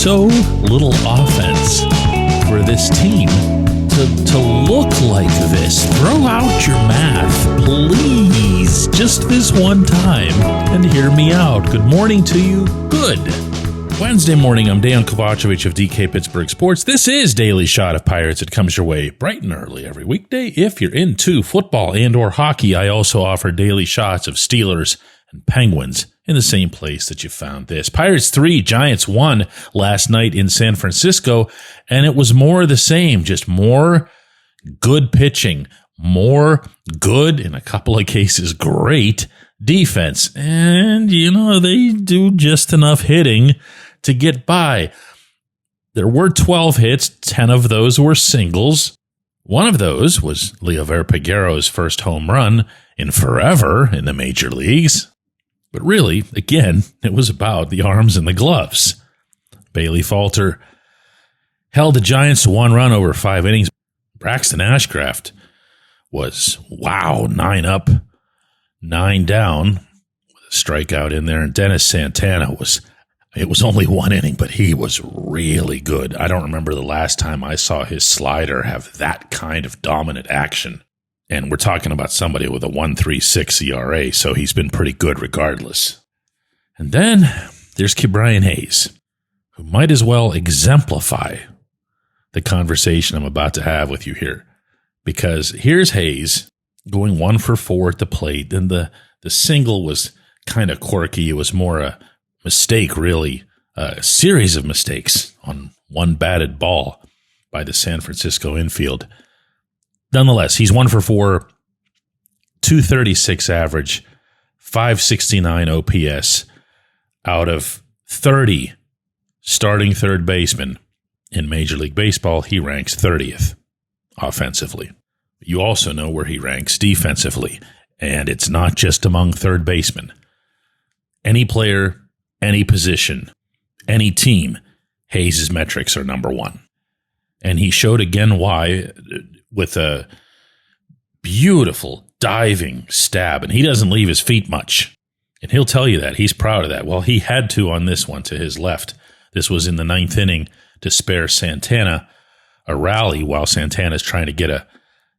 so little offense for this team to look like this. Throw out your math, please, just this one time, and hear me out. Good morning to you. Good Wednesday morning. I'm Dejan Kovacevic of DK Pittsburgh Sports. This is Daily Shot of Pirates. It comes your way bright and early every weekday. If you're into football and or hockey, I also offer daily shots of Steelers and Penguins in the same place that you found this. Pirates 3, Giants 1 last night in San Francisco, and it was more of the same, just more good pitching, more good, in a couple of cases, great defense. And, they do just enough hitting to get by. There were 12 hits, 10 of those were singles. One of those was Leover Peguero's first home run in forever in the major leagues. But really, again, it was about the arms and the gloves. Bailey Falter held the Giants to one run over 5 innings. Braxton Ashcraft was, 9 up, 9 down with a strikeout in there. And Dennis Santana it was only 1 inning, but he was really good. I don't remember the last time I saw his slider have that kind of dominant action. And we're talking about somebody with a 1.36 ERA, so he's been pretty good regardless. And then there's Ke'Bryan Hayes, who might as well exemplify the conversation I'm about to have with you here. Because here's Hayes going 1 for 4 at the plate. And the single was kind of quirky. It was more a mistake, really, a series of mistakes on one batted ball by the San Francisco infield. Nonetheless, he's 1 for 4, 236 average, 569 OPS out of 30 starting third basemen in Major League Baseball. He ranks 30th offensively. You also know where he ranks defensively, and it's not just among third basemen. Any player, any position, any team, Hayes' metrics are number 1. And he showed again why with a beautiful diving stab, and he doesn't leave his feet much. And he'll tell you that. He's proud of that. Well, he had to on this one to his left. This was in the 9th inning to spare Santana a rally while Santana's trying to get a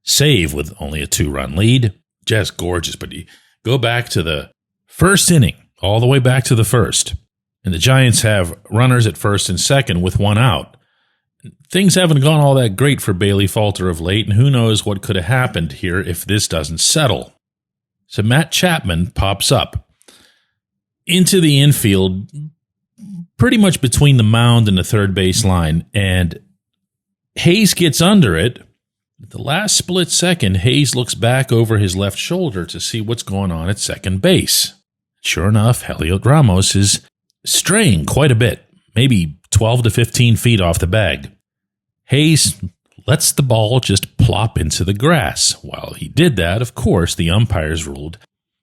save with only a 2-run lead. Just gorgeous. But you go back to the first inning, all the way back to the first, and the Giants have runners at first and second with 1 out. Things haven't gone all that great for Bailey Falter of late, and who knows what could have happened here if this doesn't settle. So Matt Chapman pops up into the infield, pretty much between the mound and the third base line, and Hayes gets under it. At the last split second, Hayes looks back over his left shoulder to see what's going on at second base. Sure enough, Heliot Ramos is straying quite a bit, maybe 12 to 15 feet off the bag. Hayes lets the ball just plop into the grass. While he did that, of course, the umpires ruled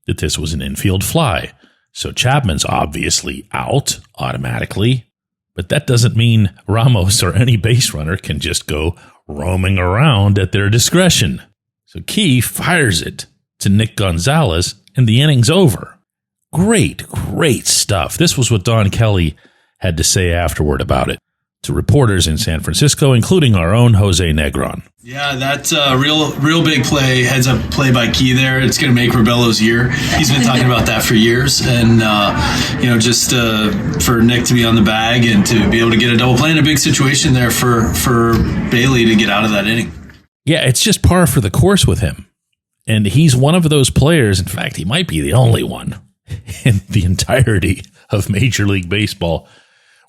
that this was an infield fly. So Chapman's obviously out automatically, but that doesn't mean Ramos or any base runner can just go roaming around at their discretion. So Key fires it to Nick Gonzalez, and the inning's over. Great stuff. This was what Don Kelly had to say afterward about it to reporters in San Francisco, including our own Jose Negron. Yeah, that's a real big play, heads up play by Key there. It's going to make Rebello's year. He's been talking about that for years. And, just for Nick to be on the bag and to be able to get a double play in a big situation there for Bailey to get out of that inning. Yeah, it's just par for the course with him. And he's one of those players, in fact, he might be the only one in the entirety of Major League Baseball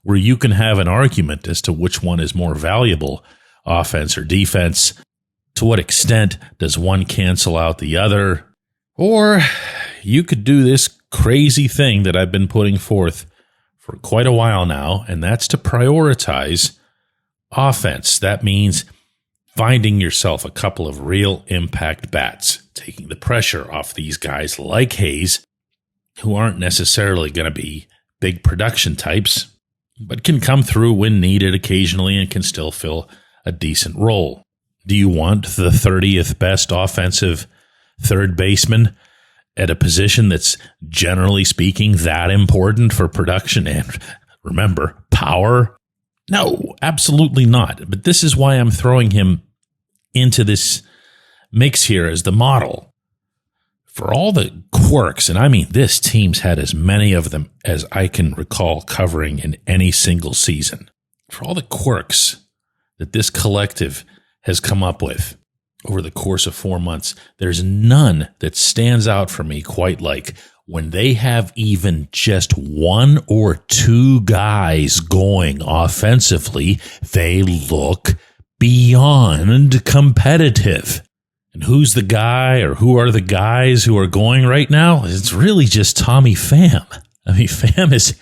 where you can have an argument as to which one is more valuable, offense or defense. To what extent does one cancel out the other? Or you could do this crazy thing that I've been putting forth for quite a while now, and that's to prioritize offense. That means finding yourself a couple of real impact bats, taking the pressure off these guys like Hayes, who aren't necessarily going to be big production types, but can come through when needed occasionally and can still fill a decent role. Do you want the 30th best offensive third baseman at a position that's generally speaking that important for production and, remember, power? No, absolutely not. But this is why I'm throwing him into this mix here as the model. For all the quirks, and I mean this team's had as many of them as I can recall covering in any single season. For all the quirks that this collective has come up with over the course of 4 months, there's none that stands out for me quite like when they have even just one or two guys going offensively, they look beyond competitive. And who's the guy or who are the guys who are going right now? It's really just Tommy Pham. I mean, Pham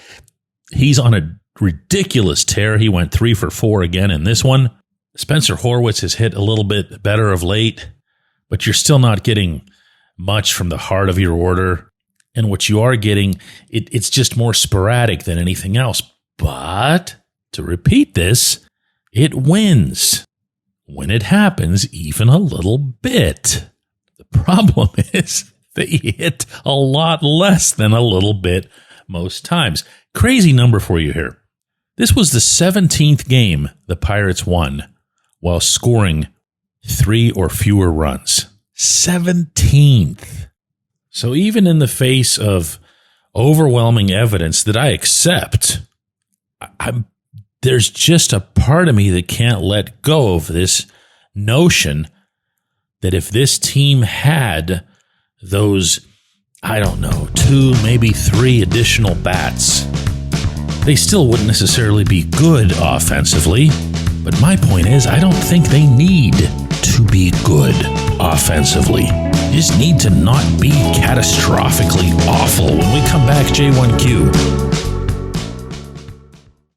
he's on a ridiculous tear. He went 3 for 4 again in this one. Spencer Horwitz has hit a little bit better of late, but you're still not getting much from the heart of your order. And what you are getting, it's just more sporadic than anything else. But to repeat this, it wins when it happens even a little bit. The problem is they hit a lot less than a little bit most times. Crazy number for you here. This was the 17th game the Pirates won while scoring 3 or fewer runs. 17th. So even in the face of overwhelming evidence that I accept, there's just a part of me that can't let go of this notion that if this team had those, 2, maybe 3 additional bats, they still wouldn't necessarily be good offensively. But my point is, I don't think they need to be good offensively. You just need to not be catastrophically awful. When we come back, J1Q.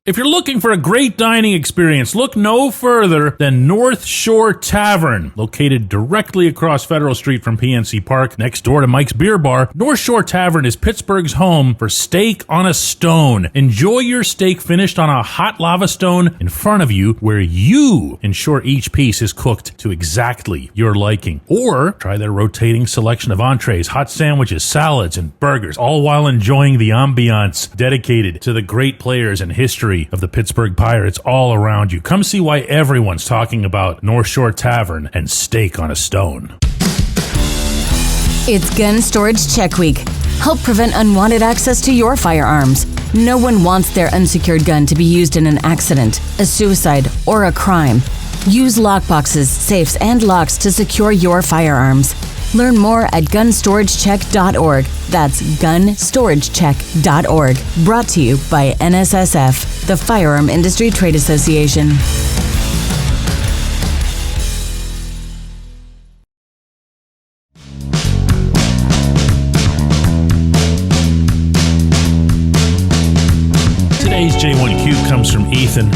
If you're looking for a great dining experience, look no further than North Shore Tavern. Located directly across Federal Street from PNC Park, next door to Mike's Beer Bar, North Shore Tavern is Pittsburgh's home for steak on a stone. Enjoy your steak finished on a hot lava stone in front of you, where you ensure each piece is cooked to exactly your liking. Or try their rotating selection of entrees, hot sandwiches, salads, and burgers, all while enjoying the ambiance dedicated to the great players and history of the Pittsburgh Pirates all around you. Come see why everyone's talking about North Shore Tavern and steak on a stone. It's Gun Storage Check Week. Help prevent unwanted access to your firearms. No one wants their unsecured gun to be used in an accident, a suicide, or a crime. Use lockboxes, safes, and locks to secure your firearms. Learn more at gunstoragechek.org. That's gunstoragechek.org. Brought to you by NSSF, the Firearm Industry Trade Association. Today's J1Q comes from Ethan,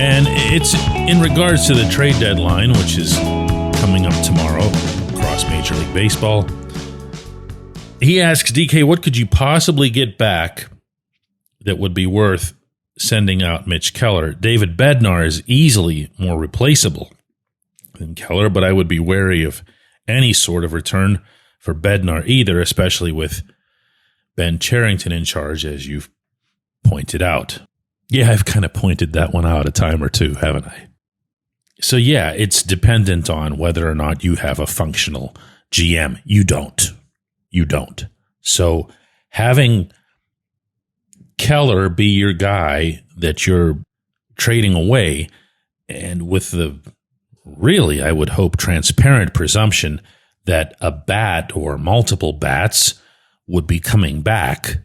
and it's in regards to the trade deadline, which is coming up tomorrow across Major League Baseball. He asks, DK, what could you possibly get back that would be worth sending out Mitch Keller? David Bednar is easily more replaceable than Keller, but I would be wary of any sort of return for Bednar either, especially with Ben Cherington in charge, as you've pointed out. Yeah, I've kind of pointed that one out a time or two, haven't I? So yeah, it's dependent on whether or not you have a functional GM. You don't. So having Keller be your guy that you're trading away, and with the really, I would hope, transparent presumption that a bat or multiple bats would be coming back,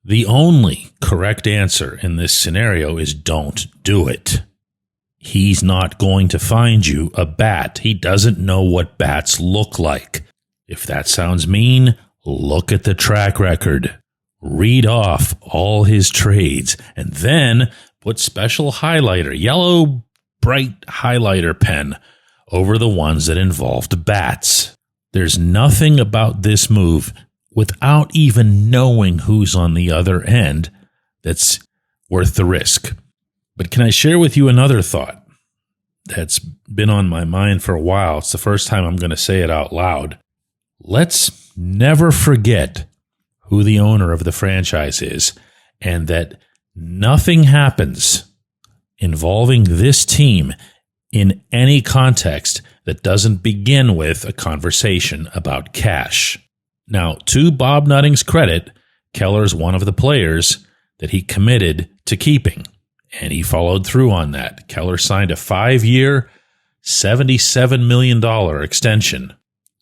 the only correct answer in this scenario is don't do it. He's not going to find you a bat. He doesn't know what bats look like. If that sounds mean, look at the track record. Read off all his trades, and then put special highlighter, yellow bright highlighter pen over the ones that involved bats. There's nothing about this move, without even knowing who's on the other end, that's worth the risk. But can I share with you another thought that's been on my mind for a while? It's the first time I'm going to say it out loud. Let's never forget who the owner of the franchise is, and that nothing happens involving this team in any context that doesn't begin with a conversation about cash. Now, to Bob Nutting's credit, Keller's one of the players that he committed to keeping, and he followed through on that. Keller signed a 5-year, $77 million extension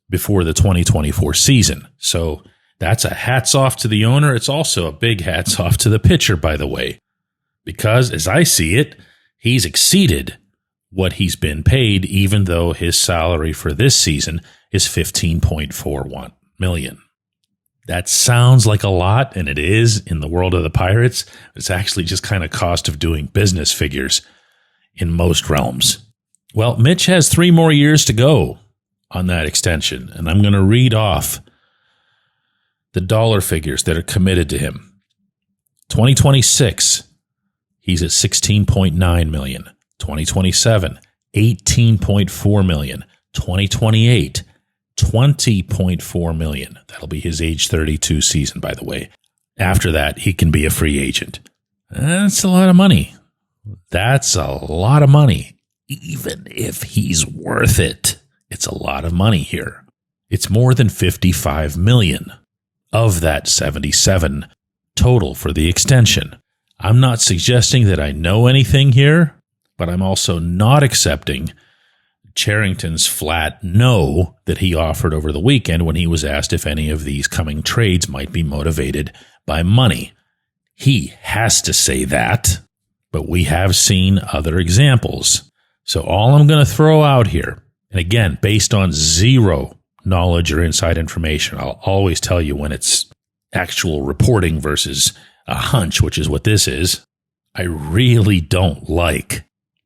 before the 2024 season. So that's a hats off to the owner. It's also a big hats off to the pitcher, by the way, because as I see it, he's exceeded what he's been paid, even though his salary for this season is $15.41 million. That sounds like a lot, and it is in the world of the Pirates. It's actually just kind of cost of doing business figures in most realms. Well, Mitch has 3 more years to go on that extension, and I'm going to read off the dollar figures that are committed to him. 2026, he's at $16.9 million. 2027, $18.4 million. 2028, $20.4 million. That'll be his age 32 season, by the way. After that, he can be a free agent. That's a lot of money. That's a lot of money. Even if he's worth it, it's a lot of money here. It's more than $55 million of that 77 total for the extension. I'm not suggesting that I know anything here, but I'm also not accepting Cherington's flat no that he offered over the weekend when he was asked if any of these coming trades might be motivated by money. He has to say that, but we have seen other examples. So all I'm going to throw out here, and again, based on zero knowledge or inside information, I'll always tell you when it's actual reporting versus a hunch, which is what this is. I really don't like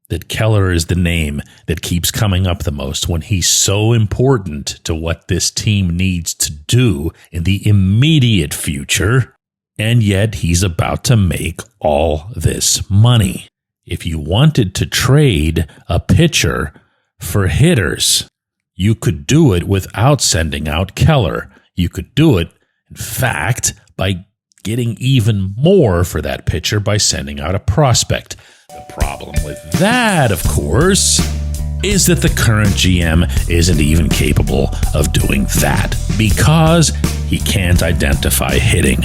that Keller is the name that keeps coming up the most when he's so important to what this team needs to do in the immediate future, and yet he's about to make all this money. If you wanted to trade a pitcher for hitters, you could do it without sending out Keller. You could do it, in fact, by getting even more for that pitcher by sending out a prospect. The problem with that, of course, is that the current GM isn't even capable of doing that because he can't identify hitting.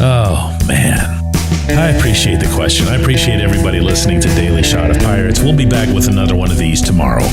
Oh, man. I appreciate the question. I appreciate everybody listening to Daily Shot of Pirates. We'll be back with another one of these tomorrow.